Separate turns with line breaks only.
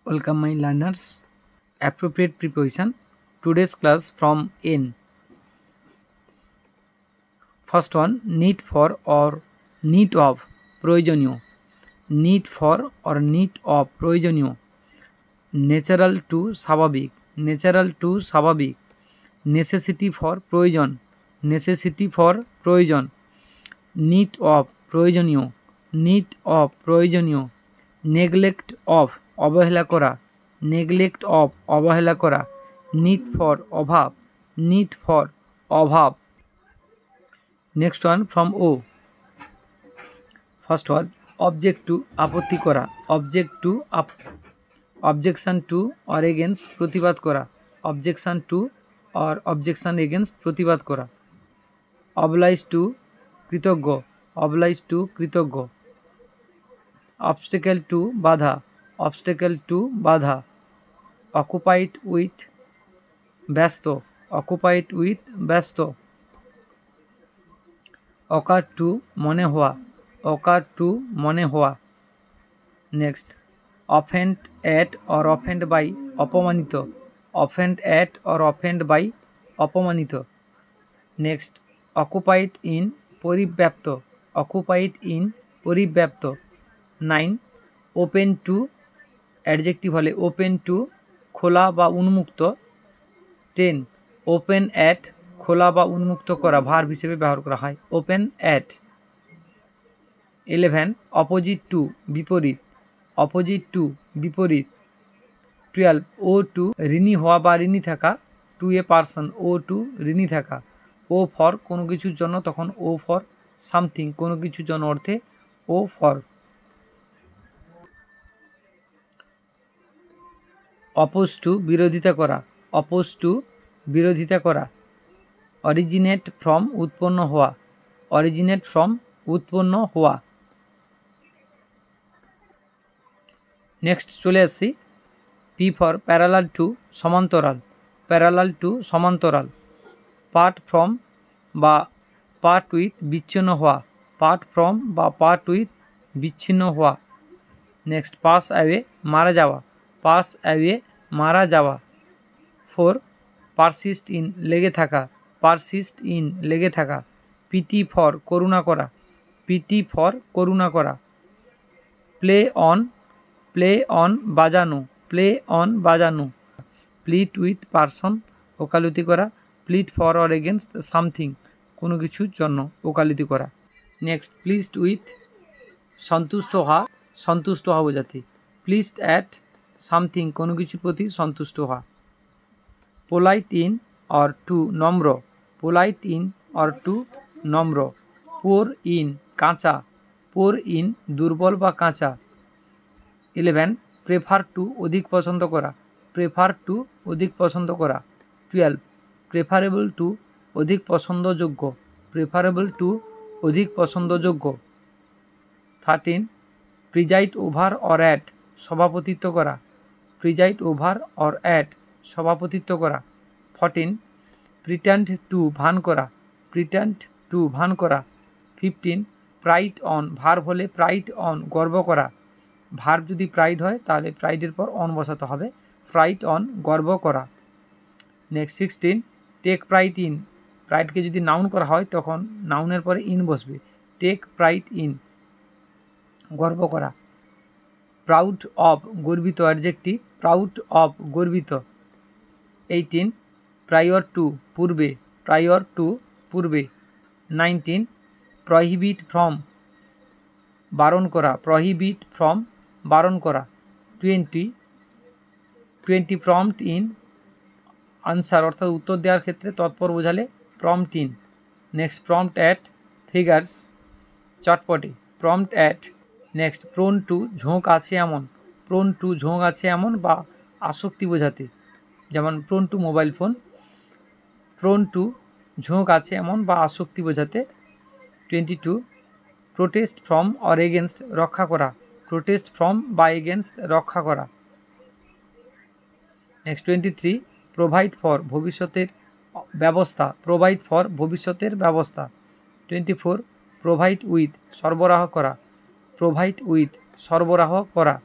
Welcome my learners. Appropriate preposition. Today's class from N. First one, need for or need of, প্রয়োজনীয়। need for or need of, প্রয়োজনীয়। natural to, স্বাভাবিক। natural to, স্বাভাবিক। necessity for, প্রয়োজন। necessity for, প্রয়োজন। need of, প্রয়োজনীয়। need of, প্রয়োজনীয়। neglect of, অবহেলা করা। neglect of, অবহেলা করা। need for, অভাব। need for, অভাব। Next one from O. First word object to, আপত্তি করা। Object to, objection to or against, প্রতিবাদ করা। Objection to or objection against, প্রতিবাদ করা। অবলাইজ টু, কৃতজ্ঞ। অবলাইজ টু, কৃতজ্ঞ। অবস্টেকেল টু, বাধা। অবস্টেকেল টু, বাধা। অকুপাইড উইথ, ব্যস্ত। অকুপাইড উইথ, ব্যস্ত। অকার টু, মনে হওয়া। অকার টু, মনে হওয়া। Next offend at or offend by, অপমানিত। Offend at or offend by, অপমানিত। নেক্সট অকুপাইড ইন, পরিব্যাপ্ত। অকুপাইড ইন, পরিব্যাপ্ত। 9 ওপেন টু, অ্যাডজেক্টিভ হলে ওপেন টু, খোলা বা উন্মুক্ত। 10 ওপেন অ্যাট, খোলা বা উন্মুক্ত করা, ভার্ব হিসেবে ব্যবহার করা হয় ওপেন অ্যাট। 11 অপোজিট টু, বিপরীত। অপোজিট টু, বিপরীত। 12 ও টু, ঋণী হওয়া বা ঋণী থাকা। To a person, owe to, ঋণী থাকা। ও ফর, কোনো কিছুর জন্য, তখন ও ফর সামথিং, কোনো কিছুর জন্য অর্থে ও ফর। অপোজ টু, বিরোধিতা করা। অপোজ টু, বিরোধিতা করা। অরিজিনেট ফ্রম, উৎপন্ন হওয়া। অরিজিনেট ফ্রম, উৎপন্ন হওয়া। নেক্সট চলে আসছি পি ফর প্যারালাল টু, সমান্তরাল। প্যারালাল টু, সমান্তরাল। পার্ট ফ্রম বা পার্ট উইথ, বিচ্ছিন্ন হওয়া। পার্ট ফ্রম বা পার্ট উইথ, বিচ্ছিন্ন হওয়া। নেক্সট পাস অ্যাওয়ে, মারা যাওয়া। পাস অ্যাওয়ে, মারা যাওয়া। 4 পারসিস্ট ইন, লেগে থাকা। পারসিস্ট ইন, লেগে থাকা। পিটি ফর, করুণা করা। পিটি ফর, করুণা করা। প্লে অন, প্লে অন, বাজানো। প্লে অন, বাজানো। প্লিট উইথ পারসন, ওকালতি করা। Pleat for or against something, কোনো কিছুর জন্য ওকালতি করা। নেক্সট প্লিজড উইথ, সন্তুষ্ট হওয়া। সন্তুষ্ট হওয়া বোঝাতে। প্লিজড অ্যাট সামথিং, কোনো কিছুর প্রতি সন্তুষ্ট হওয়া। পোলাইট ইন অর টু, নম্র। পোলাইট ইন অর টু, নম্র। পোর ইন, কাঁচা। পোর ইন, দুর্বল বা কাঁচা। 11 প্রেফার টু, অধিক পছন্দ করা। প্রেফার টু, অধিক পছন্দ করা। 12 প্রেফারেবল টু, অধিক পছন্দযোগ্য। প্রেফারেবল টু, অধিক পছন্দযোগ্য। 13 প্রিজাইড ওভার অর অ্যাট, সভাপতিত্ব করা। প্রিজাইড ওভার অর অ্যাট, সভাপতিত্ব করা। 14 প্রিটেন্ড টু, ভান করা। প্রিটেন্ড টু, ভান করা। 15 প্রাইড অন, ভার্ব হলে প্রাইড অন, গর্ব করা। ভার্ব যদি প্রাইড হয় তাহলে প্রাইডের পর অন বসাতে হবে। প্রাইড অন, গর্ব করা। নেক্সট 16 টেক প্রাইড ইন, প্রাইডকে যদি নাউন করা হয় তখন নাউনের পরে ইন বসবে। টেক প্রাইড ইন, গর্ব করা। প্রাউড অফ, গর্বিত, অ্যাডজেক্টিভ। প্রাউড অফ, গর্বিত। 18 প্রায়র টু, পূর্বে। প্রায়র টু, পূর্বে। 19 প্রহিবিট ফ্রম, বারণ করা। প্রহিবিট ফ্রম, বারণ করা। 20 প্রম্পট ইন আনসার, অর্থাৎ উত্তর দেওয়ার ক্ষেত্রে তৎপর বোঝালে prompt in. Next prompt at figures, চটপটে। Prompt at. Next prone to, ঝোঁক আছে এমন। প্রোন টু, ঝোঁক আছে এমন বা আসক্তি বোঝাতে, যেমন prone two mobile phone. Prone to, ঝোঁক আছে এমন বা আসক্তি বোঝাতে। 22 প্রোটেস্ট ফ্রম অর এগেনস্ট, রক্ষা করা। প্রোটেস্ট ফ্রম বা এগেনস্ট, রক্ষা করা। নেক্সট 23 প্রোভাইড ফর, ভবিষ্যতের ব্যবস্থা। প্রোভাইড ফর, ভবিষ্যতের ব্যবস্থা। 24 প্রোভাইড উইথ, সরবরাহ করা। প্রোভাইড উইথ, সরবরাহ করা।